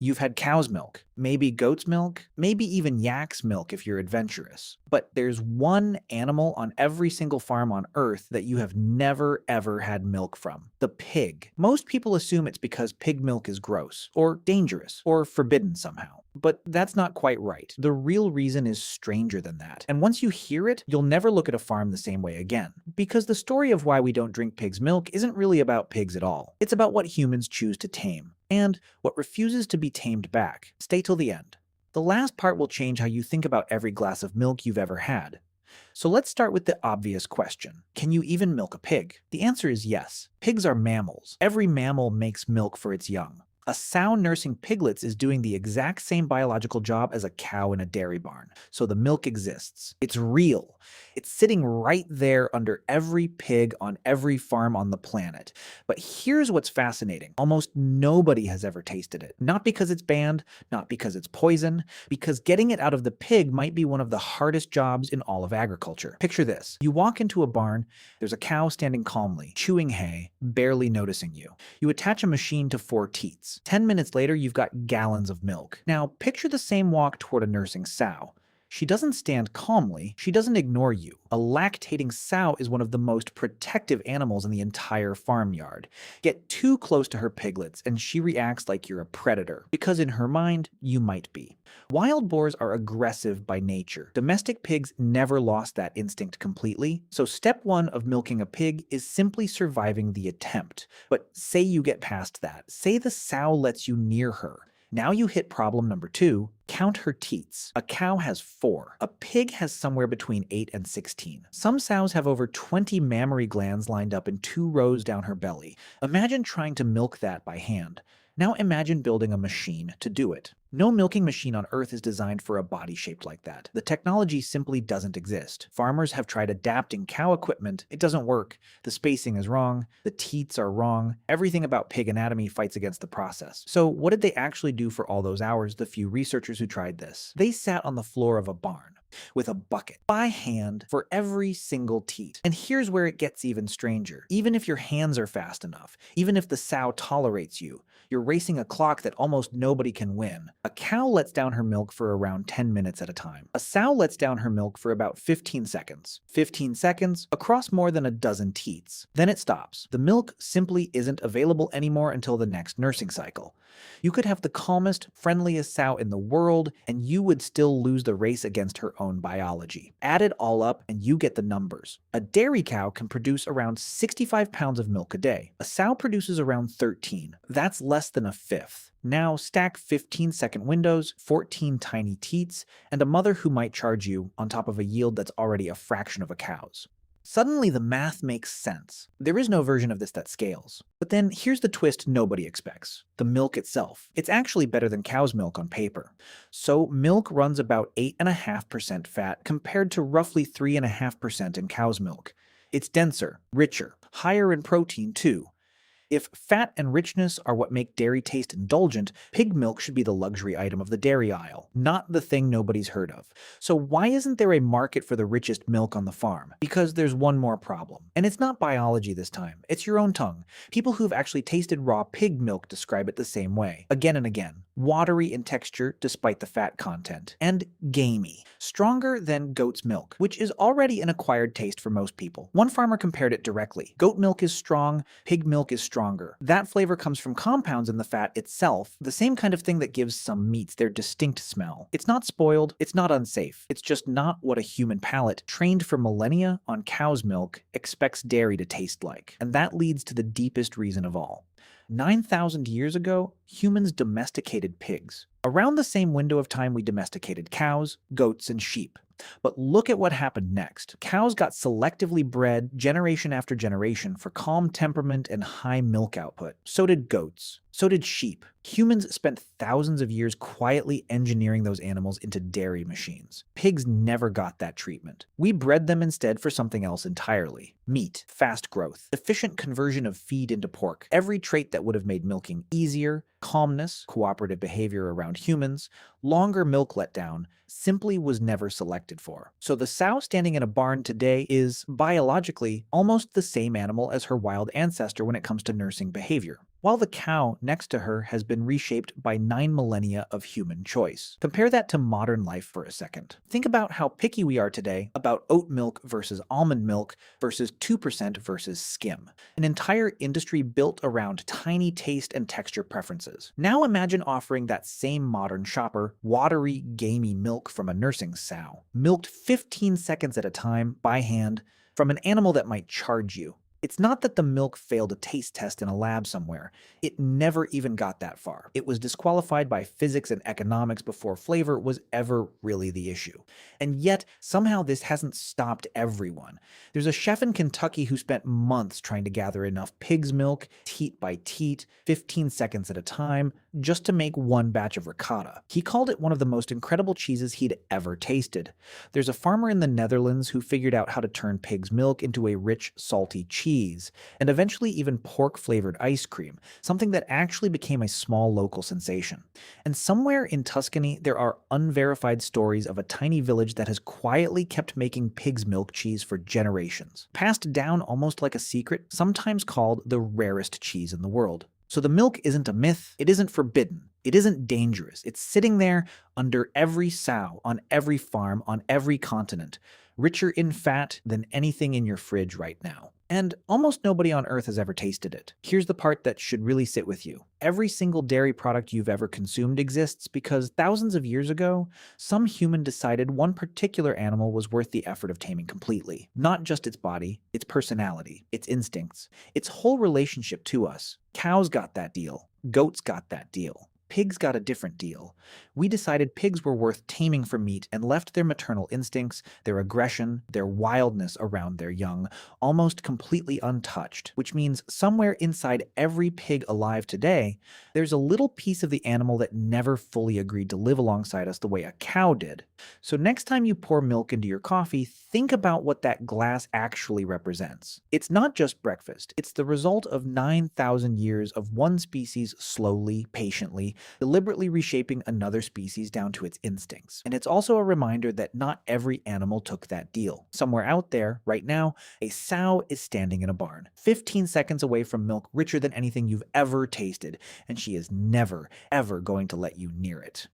You've had cow's milk, maybe goat's milk, maybe even yak's milk if you're adventurous. But there's one animal on every single farm on Earth that you have never ever had milk from: the pig. Most people assume it's because pig milk is gross, or dangerous, or forbidden somehow. But that's not quite right. The real reason is stranger than that. And once you hear it, you'll never look at a farm the same way again. Because the story of why we don't drink pig's milk isn't really about pigs at all. It's about what humans choose to tame, and what refuses to be tamed back. Stay till the end. The last part will change how you think about every glass of milk you've ever had. So let's start with the obvious question. Can you even milk a pig? The answer is yes. Pigs are mammals. Every mammal makes milk for its young. A sow nursing piglets is doing the exact same biological job as a cow in a dairy barn, so the milk exists. It's real. It's sitting right there under every pig on every farm on the planet. But here's what's fascinating. Almost nobody has ever tasted it. Not because it's banned, not because it's poison, because getting it out of the pig might be one of the hardest jobs in all of agriculture. Picture this. You walk into a barn, there's a cow standing calmly, chewing hay, barely noticing you. You attach a machine to 4 teats. 10 minutes later, you've got gallons of milk. Now, picture the same walk toward a nursing sow. She doesn't stand calmly, she doesn't ignore you. A lactating sow is one of the most protective animals in the entire farmyard. Get too close to her piglets and she reacts like you're a predator, because in her mind, you might be. Wild boars are aggressive by nature. Domestic pigs never lost that instinct completely, so step 1 of milking a pig is simply surviving the attempt. But say you get past that. Say the sow lets you near her. Now you hit problem number 2. Count her teats. A cow has 4. A pig has somewhere between 8 and 16. Some sows have over 20 mammary glands lined up in 2 rows down her belly. Imagine trying to milk that by hand. Now imagine building a machine to do it. No milking machine on Earth is designed for a body shaped like that. The technology simply doesn't exist. Farmers have tried adapting cow equipment. It doesn't work. The spacing is wrong. The teats are wrong. Everything about pig anatomy fights against the process. So what did they actually do for all those hours, the few researchers who tried this? They sat on the floor of a barn with a bucket by hand for every single teat. And here's where it gets even stranger. Even if your hands are fast enough, even if the sow tolerates you, you're racing a clock that almost nobody can win. A cow lets down her milk for around 10 minutes at a time. A sow lets down her milk for about 15 seconds. 15 seconds across more than a dozen teats. Then it stops. The milk simply isn't available anymore until the next nursing cycle. You could have the calmest, friendliest sow in the world, and you would still lose the race against her own biology. Add it all up, and you get the numbers. A dairy cow can produce around 65 pounds of milk a day. A sow produces around 13. That's less than a fifth. Now stack 15-second windows, 14 tiny teats, and a mother who might charge you on top of a yield that's already a fraction of a cow's. Suddenly, the math makes sense. There is no version of this that scales. But then here's the twist nobody expects: the milk itself. It's actually better than cow's milk on paper. So milk runs about 8.5% fat compared to roughly 3.5% in cow's milk. It's denser, richer, higher in protein too. If fat and richness are what make dairy taste indulgent, pig milk should be the luxury item of the dairy aisle, not the thing nobody's heard of. So why isn't there a market for the richest milk on the farm? Because there's one more problem. And it's not biology this time, it's your own tongue. People who've actually tasted raw pig milk describe it the same way, again and again. Watery in texture despite the fat content, and gamey, stronger than goat's milk, which is already an acquired taste for most people. One farmer compared it directly. Goat milk is strong, pig milk is stronger. That flavor comes from compounds in the fat itself, the same kind of thing that gives some meats their distinct smell. It's not spoiled, it's not unsafe, it's just not what a human palate, trained for millennia on cow's milk, expects dairy to taste like. And that leads to the deepest reason of all. 9,000 years ago, humans domesticated pigs. Around the same window of time we domesticated cows, goats, and sheep. But look at what happened next. Cows got selectively bred generation after generation for calm temperament and high milk output. So did goats. So did sheep. Humans spent thousands of years quietly engineering those animals into dairy machines. Pigs never got that treatment. We bred them instead for something else entirely. Meat, fast growth, efficient conversion of feed into pork, every trait that would have made milking easier, calmness, cooperative behavior around humans, longer milk letdown, simply was never selected for. So the sow standing in a barn today is, biologically, almost the same animal as her wild ancestor when it comes to nursing behavior. while the cow next to her has been reshaped by 9 millennia of human choice. Compare that to modern life for a second. Think about how picky we are today about oat milk versus almond milk versus 2% versus skim. An entire industry built around tiny taste and texture preferences. Now imagine offering that same modern shopper watery, gamey milk from a nursing sow, milked 15 seconds at a time by hand from an animal that might charge you. It's not that the milk failed a taste test in a lab somewhere. It never even got that far. It was disqualified by physics and economics before flavor was ever really the issue. And yet, somehow this hasn't stopped everyone. There's a chef in Kentucky who spent months trying to gather enough pig's milk, teat by teat, 15 seconds at a time, just to make one batch of ricotta. He called it one of the most incredible cheeses he'd ever tasted. There's a farmer in the Netherlands who figured out how to turn pig's milk into a rich, salty cheese, and eventually even pork-flavored ice cream, something that actually became a small local sensation. And somewhere in Tuscany, there are unverified stories of a tiny village that has quietly kept making pig's milk cheese for generations, passed down almost like a secret, sometimes called the rarest cheese in the world. So the milk isn't a myth, it isn't forbidden, it isn't dangerous. It's sitting there under every sow, on every farm, on every continent, richer in fat than anything in your fridge right now. And almost nobody on Earth has ever tasted it. Here's the part that should really sit with you. Every single dairy product you've ever consumed exists because thousands of years ago, some human decided one particular animal was worth the effort of taming completely. Not just its body, its personality, its instincts, its whole relationship to us. Cows got that deal. Goats got that deal. Pigs got a different deal. We decided pigs were worth taming for meat and left their maternal instincts, their aggression, their wildness around their young, almost completely untouched, which means somewhere inside every pig alive today, there's a little piece of the animal that never fully agreed to live alongside us the way a cow did. So next time you pour milk into your coffee, think about what that glass actually represents. It's not just breakfast, it's the result of 9,000 years of one species slowly, patiently, deliberately reshaping another species down to its instincts. And it's also a reminder that not every animal took that deal. Somewhere out there, right now, a sow is standing in a barn, 15 seconds away from milk richer than anything you've ever tasted, and she is never, ever going to let you near it.